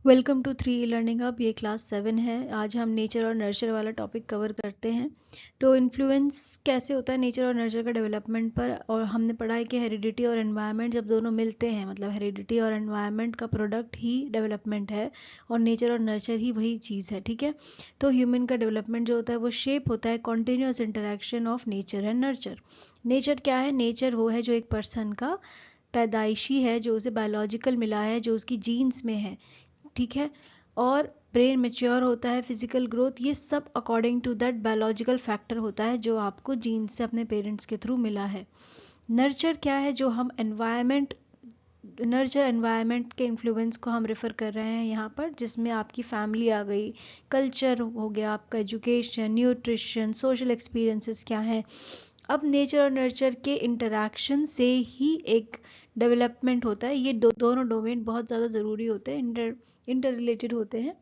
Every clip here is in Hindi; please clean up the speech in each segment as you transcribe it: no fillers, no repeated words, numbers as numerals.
Welcome to 3 learning hub. ये क्लास 7 है। आज हम नेचर और नर्चर वाला टॉपिक कवर करते हैं। तो इन्फ्लुएंस कैसे होता है नेचर और नर्चर का डेवलपमेंट पर, और हमने पढ़ा है कि हेरिडिटी और एनवायरनमेंट जब दोनों मिलते हैं, मतलब हेरिडिटी और एनवायरनमेंट का प्रोडक्ट ही डेवलपमेंट है, और नेचर और नर्चर ही वही चीज़ है। ठीक है। तो ह्यूमन का डेवलपमेंट जो होता है वो शेप होता है continuous interaction of nature and nurture. Nature क्या है? नेचर वो है जो एक पर्सन का पैदाइशी है, जो उसे बायोलॉजिकल मिला है, जो उसकी जीन्स में है। ठीक है। और ब्रेन मेच्योर होता है, फिजिकल ग्रोथ, ये सब according to that biological factor होता है जो आपको जीन से अपने पेरेंट्स के थ्रू मिला है। नर्चर क्या है? जो हम एनवायरनमेंट, नर्चर एनवायरनमेंट के इन्फ्लुएंस को हम रेफर कर रहे हैं यहाँ पर, जिसमें आपकी फैमिली आ गई, कल्चर हो गया, आपका एजुकेशन, न्यूट्रिशन, सोशल एक्सपीरियंसेस क्या हैं। अब नेचर और नर्चर के इंटरैक्शन से ही एक डेवलपमेंट होता है। ये दोनों डोमेन बहुत ज़्यादा ज़रूरी होते हैं, इंटर रिलेटेड होते हैं।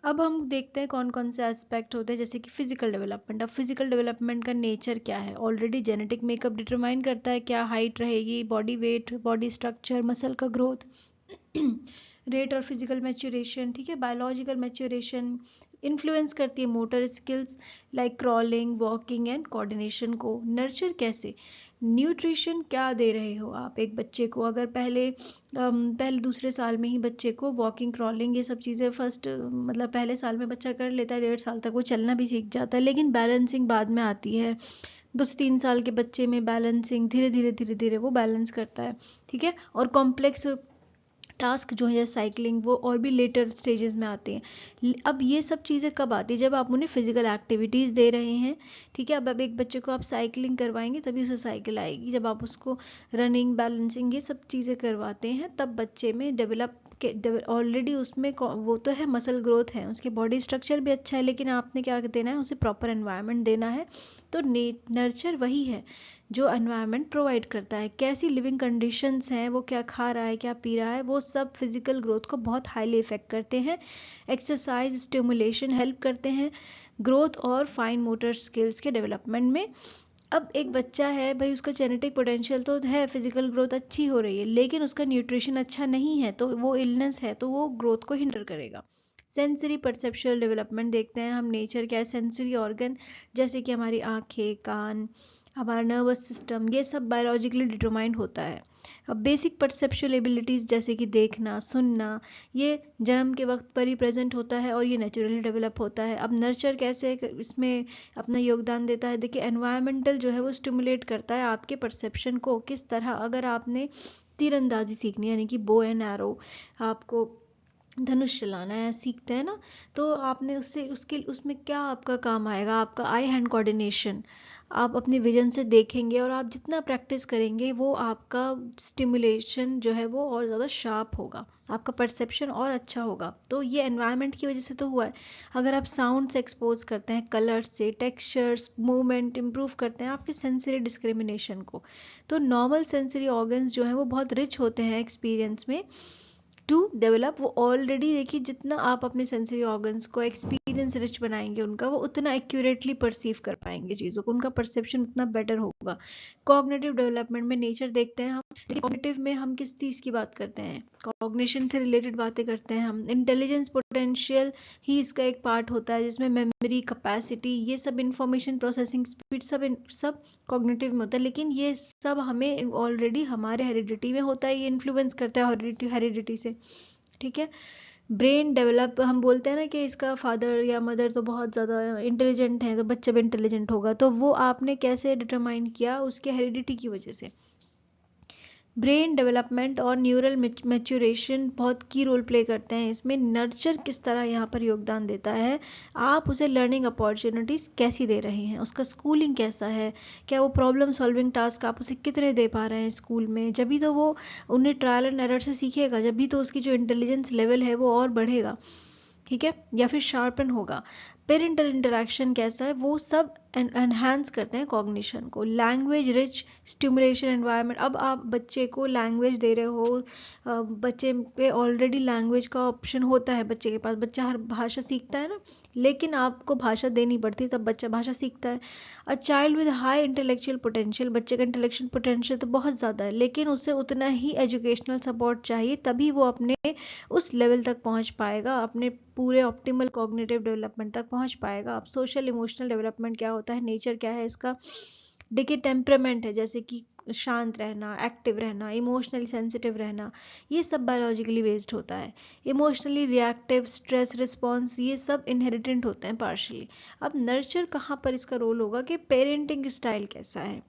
अब हम देखते हैं कौन कौन से एस्पेक्ट होते हैं, जैसे कि फिजिकल डेवलपमेंट। अब फिजिकल डेवलपमेंट का नेचर क्या है? ऑलरेडी जेनेटिक मेकअप डिटरमाइन करता है क्या हाइट रहेगी, body weight, body structure, muscle का ग्रोथ, रेट और फिजिकल मैच्योरेशन। ठीक है। बायोलॉजिकल मैच्योरेशन इन्फ्लुएंस करती है motor skills like crawling, walking and coordination को। नर्चर कैसे? न्यूट्रिशन क्या दे रहे हो आप एक बच्चे को? अगर पहले दूसरे साल में ही बच्चे को वॉकिंग, क्रॉलिंग, ये सब चीज़ें फर्स्ट मतलब पहले साल में बच्चा कर लेता है, 1.5 साल तक वो चलना भी सीख जाता है, लेकिन बैलेंसिंग बाद में आती है। 2 से 3 साल के बच्चे में बैलेंसिंग धीरे धीरे धीरे धीरे वो बैलेंस करता है। ठीक है। और कॉम्प्लेक्स टास्क जो है साइकिलिंग, वो और भी लेटर स्टेजेस में आते हैं। अब ये सब चीज़ें कब आती है? जब आप उन्हें फिजिकल एक्टिविटीज़ दे रहे हैं। ठीक है। अब एक बच्चे को आप साइकिलिंग करवाएंगे तभी उसे साइकिल आएगी। जब आप उसको रनिंग, बैलेंसिंग, ये सब चीज़ें करवाते हैं, तब बच्चे में डेवलप ऑलरेडी उसमें वो तो है, मसल ग्रोथ है, उसके बॉडी स्ट्रक्चर भी अच्छा है, लेकिन आपने क्या देना है? उसे प्रॉपर एनवायरनमेंट देना है। तो नर्चर वही है जो एनवायरनमेंट प्रोवाइड करता है। कैसी लिविंग कंडीशंस हैं, वो क्या खा रहा है, क्या पी रहा है, वो सब फिजिकल ग्रोथ को बहुत हाईली इफेक्ट करते हैं। एक्सरसाइज, स्टिमुलेशन हेल्प करते हैं ग्रोथ और फाइन मोटर स्किल्स के डेवलपमेंट में। अब एक बच्चा है भाई, उसका जेनेटिक पोटेंशियल तो है, फिजिकल ग्रोथ अच्छी हो रही है, लेकिन उसका न्यूट्रिशन अच्छा नहीं है, तो वो इलनेस है, तो वो ग्रोथ को हिंडर करेगा। सेंसरी परसेप्चुअल डेवलपमेंट देखते हैं हम। नेचर क्या है? सेंसरी ऑर्गन, जैसे कि हमारी आंखें, कान, हमारा नर्वस सिस्टम, ये सब बायोलॉजिकली डिटरमाइंड होता है। अब बेसिक परसेप्चुअल एबिलिटीज़ जैसे कि देखना, सुनना, ये जन्म के वक्त पर ही प्रेजेंट होता है और ये नेचुरली डेवलप होता है। अब नर्चर कैसे इसमें अपना योगदान देता है? देखिए, एनवायरमेंटल जो है वो स्टिमुलेट करता है आपके परसेप्शन को। किस तरह? अगर आपने तीरंदाजी सीखनी है, यानी कि बो एंड एरो, आपको धनुष चलाना है, सीखते हैं ना, तो आपने उससे उसके उसमें क्या आपका काम आएगा? आपका आई हैंड कोऑर्डिनेशन। आप अपने विजन से देखेंगे, और आप जितना प्रैक्टिस करेंगे वो आपका स्टिमुलेशन जो है वो और ज़्यादा शार्प होगा, आपका परसेप्शन और अच्छा होगा। तो ये एनवायरनमेंट की वजह से तो हुआ है। अगर आप साउंड से एक्सपोज करते हैं, कलर से, टेक्सचर्स, मूवमेंट इंप्रूव करते हैं आपके सेंसरी डिस्क्रिमिनेशन को, तो नॉर्मल सेंसरी ऑर्गन्स जो हैं वो बहुत रिच होते हैं एक्सपीरियंस में टू डेवलप। वो ऑलरेडी, देखिए, जितना आप अपने सेंसरी ऑर्गन्स को एक्सपीरियंस रिच बनाएंगे उनका, वो उतना एक्यूरेटली परसीव कर पाएंगे चीज़ों को, उनका परसेप्शन उतना बेटर होगा। कॉग्निटिव डेवलपमेंट में नेचर देखते हैं हम। कॉग्निटिव में हम किस चीज़ की बात करते हैं? कॉग्निशन से रिलेटेड बातें करते हैं हम। इंटेलिजेंस पोटेंशियल ही इसका एक पार्ट होता है, जिसमें मेमोरी कैपेसिटी, ये सब इंफॉर्मेशन प्रोसेसिंग स्पीड, सब कॉग्निटिव में होता है। लेकिन ये सब हमें ऑलरेडी हमारे हेरिडिटी में होता है, ये इन्फ्लुएंस करता है हेरिडिटी से। ठीक है। ब्रेन डेवलप, हम बोलते हैं ना कि इसका फादर या मदर तो बहुत ज़्यादा इंटेलिजेंट है, तो बच्चा भी इंटेलिजेंट होगा, तो वो आपने कैसे डिटरमाइन किया? उसके हेरिडिटी की वजह से। ब्रेन डेवलपमेंट और न्यूरल मैच्योरेशन बहुत की रोल प्ले करते हैं इसमें। नर्चर किस तरह यहाँ पर योगदान देता है? आप उसे लर्निंग अपॉर्चुनिटीज़ कैसी दे रहे हैं, उसका स्कूलिंग कैसा है, क्या वो प्रॉब्लम सॉल्विंग टास्क आप उसे कितने दे पा रहे हैं स्कूल में? जब भी तो वो उन्हें ट्रायल एंड एरर से सीखेगा, जब भी तो उसकी जो इंटेलिजेंस लेवल है वो और बढ़ेगा। ठीक है। या फिर शार्पन होगा। पेरेंटल इंटरेक्शन कैसा है? वो सब एनहांस करते हैं कॉग्निशन को। Language rich stimulation environment. अब आप बच्चे को लैंग्वेज दे रहे हो, बच्चे पे ऑलरेडी लैंग्वेज का ऑप्शन होता है बच्चे के पास, बच्चा हर भाषा सीखता है ना, लेकिन आपको भाषा देनी पड़ती है, तब बच्चा भाषा सीखता है। A child with high intellectual potential, बच्चे का इंटेलेक्चुअल पोटेंशियल तो बहुत ज़्यादा है, लेकिन उसे उतना ही एजुकेशनल सपोर्ट चाहिए, तभी वो अपने उस लेवल तक पहुंच पाएगा, अपने पूरे ऑप्टिमल कॉग्निटिव डेवलपमेंट तक पहुंच पाएगा। अब सोशल इमोशनल डेवलपमेंट क्या होता है, नेचर क्या है इसका? देखिए, टेम्परामेंट है, जैसे कि शांत रहना, एक्टिव रहना, इमोशनली सेंसिटिव रहना, ये सब बायोलॉजिकली बेस्ड होता है। इमोशनली रिएक्टिव, स्ट्रेस रिस्पॉन्स, ये सब इनहेरिटेंट होते हैं पार्शली। अब नर्चर कहाँ पर इसका रोल होगा कि पेरेंटिंग स्टाइल कैसा है,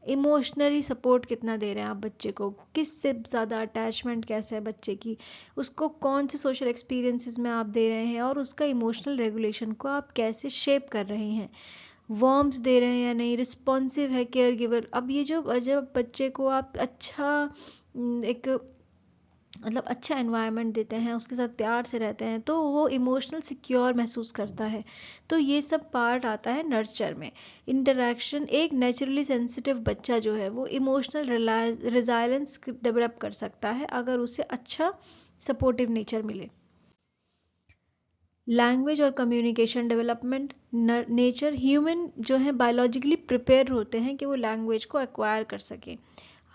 इमोशनली सपोर्ट कितना दे रहे हैं आप बच्चे को, किससे ज़्यादा अटैचमेंट कैसा है बच्चे की, उसको कौन से सोशल एक्सपीरियंसेस में आप दे रहे हैं, और उसका इमोशनल रेगुलेशन को आप कैसे शेप कर रहे हैं, वार्म्स दे रहे हैं या नहीं, रिस्पॉन्सिव है केयर गिवर। अब ये जब बच्चे को आप अच्छा एक मतलब अच्छा एनवायरनमेंट देते हैं, उसके साथ प्यार से रहते हैं, तो वो इमोशनल सिक्योर महसूस करता है। तो ये सब पार्ट आता है नर्चर में। इंटरेक्शन, एक नेचुरली सेंसिटिव बच्चा जो है वो इमोशनल रिजाइलेंस डेवलप कर सकता है अगर उसे अच्छा सपोर्टिव नेचर मिले। लैंग्वेज और कम्युनिकेशन डेवलपमेंट, नेचर, ह्यूमन जो है बायोलॉजिकली प्रिपेयर होते हैं कि वो लैंग्वेज को एक्वायर कर सके।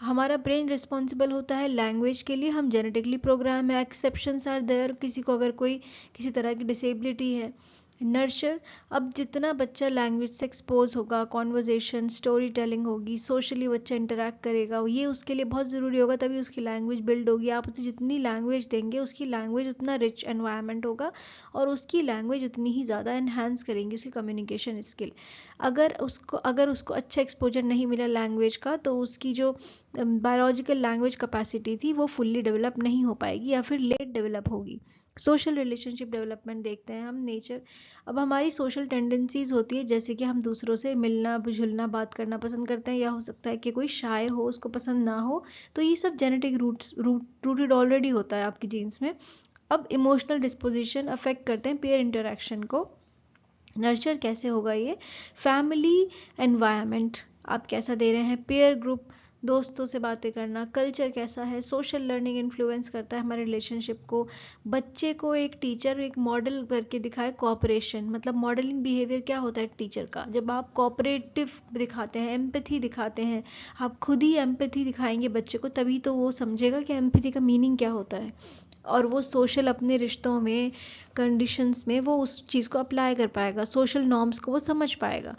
हमारा ब्रेन रिस्पॉन्सिबल होता है लैंग्वेज के लिए, हम जेनेटिकली प्रोग्राम है, एक्सेप्शंस आर देयर, किसी को अगर कोई किसी तरह की डिसेबिलिटी है। नर्चर, अब जितना बच्चा लैंग्वेज से एक्सपोज होगा, कॉन्वर्जेशन, स्टोरी टेलिंग होगी, सोशली बच्चा इंटरेक्ट करेगा, ये उसके लिए बहुत ज़रूरी होगा, तभी उसकी लैंग्वेज बिल्ड होगी। आप उसे जितनी लैंग्वेज देंगे, उसकी लैंग्वेज उतना रिच एनवायरनमेंट होगा, और उसकी लैंग्वेज उतनी ही ज़्यादा एनहांस करेंगी उसकी कम्युनिकेशन स्किल। अगर उसको अच्छा एक्सपोजर नहीं मिला लैंग्वेज का, तो उसकी जो बायोलॉजिकल लैंग्वेज कैपेसिटी थी वो फुल्ली डेवलप नहीं हो पाएगी, या फिर लेट डेवलप होगी। सोशल रिलेशनशिप डेवलपमेंट देखते हैं हम, नेचर। अब हमारी सोशल टेंडेंसीज होती है, जैसे कि हम दूसरों से मिलना जुलना बात करना पसंद करते हैं, या हो सकता है कि कोई शाय हो, उसको पसंद ना हो, तो ये सब जेनेटिक रूटेड ऑलरेडी होता है आपकी जीन्स में। अब इमोशनल डिस्पोजिशन अफेक्ट करते हैं पेयर इंटरेक्शन को। नर्चर कैसे होगा ये? फैमिली एनवायरनमेंट आप कैसा दे रहे हैं, पेयर ग्रुप, दोस्तों से बातें करना, कल्चर कैसा है, सोशल लर्निंग इन्फ्लुएंस करता है हमारे रिलेशनशिप को। बच्चे को एक टीचर एक मॉडल करके दिखाए कोऑपरेशन, मतलब मॉडलिंग बिहेवियर क्या होता है टीचर का, जब आप कोऑपरेटिव दिखाते हैं, एम्पैथी दिखाते हैं, आप खुद ही एम्पैथी दिखाएंगे बच्चे को, तभी तो वो समझेगा कि एम्पैथी का मीनिंग क्या होता है, और वो सोशल अपने रिश्तों में, कंडीशंस में वो उस चीज़ को अप्लाई कर पाएगा, सोशल नॉर्म्स को वो समझ पाएगा।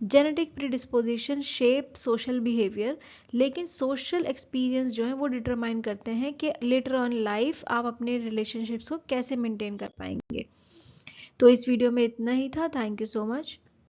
Genetic predisposition shape social behaviour, लेकिन सोशल एक्सपीरियंस जो है वो डिटरमाइन करते हैं कि लेटर ऑन लाइफ आप अपने रिलेशनशिप्स को कैसे मेंटेन कर पाएंगे। तो इस वीडियो में इतना ही था। Thank you so much.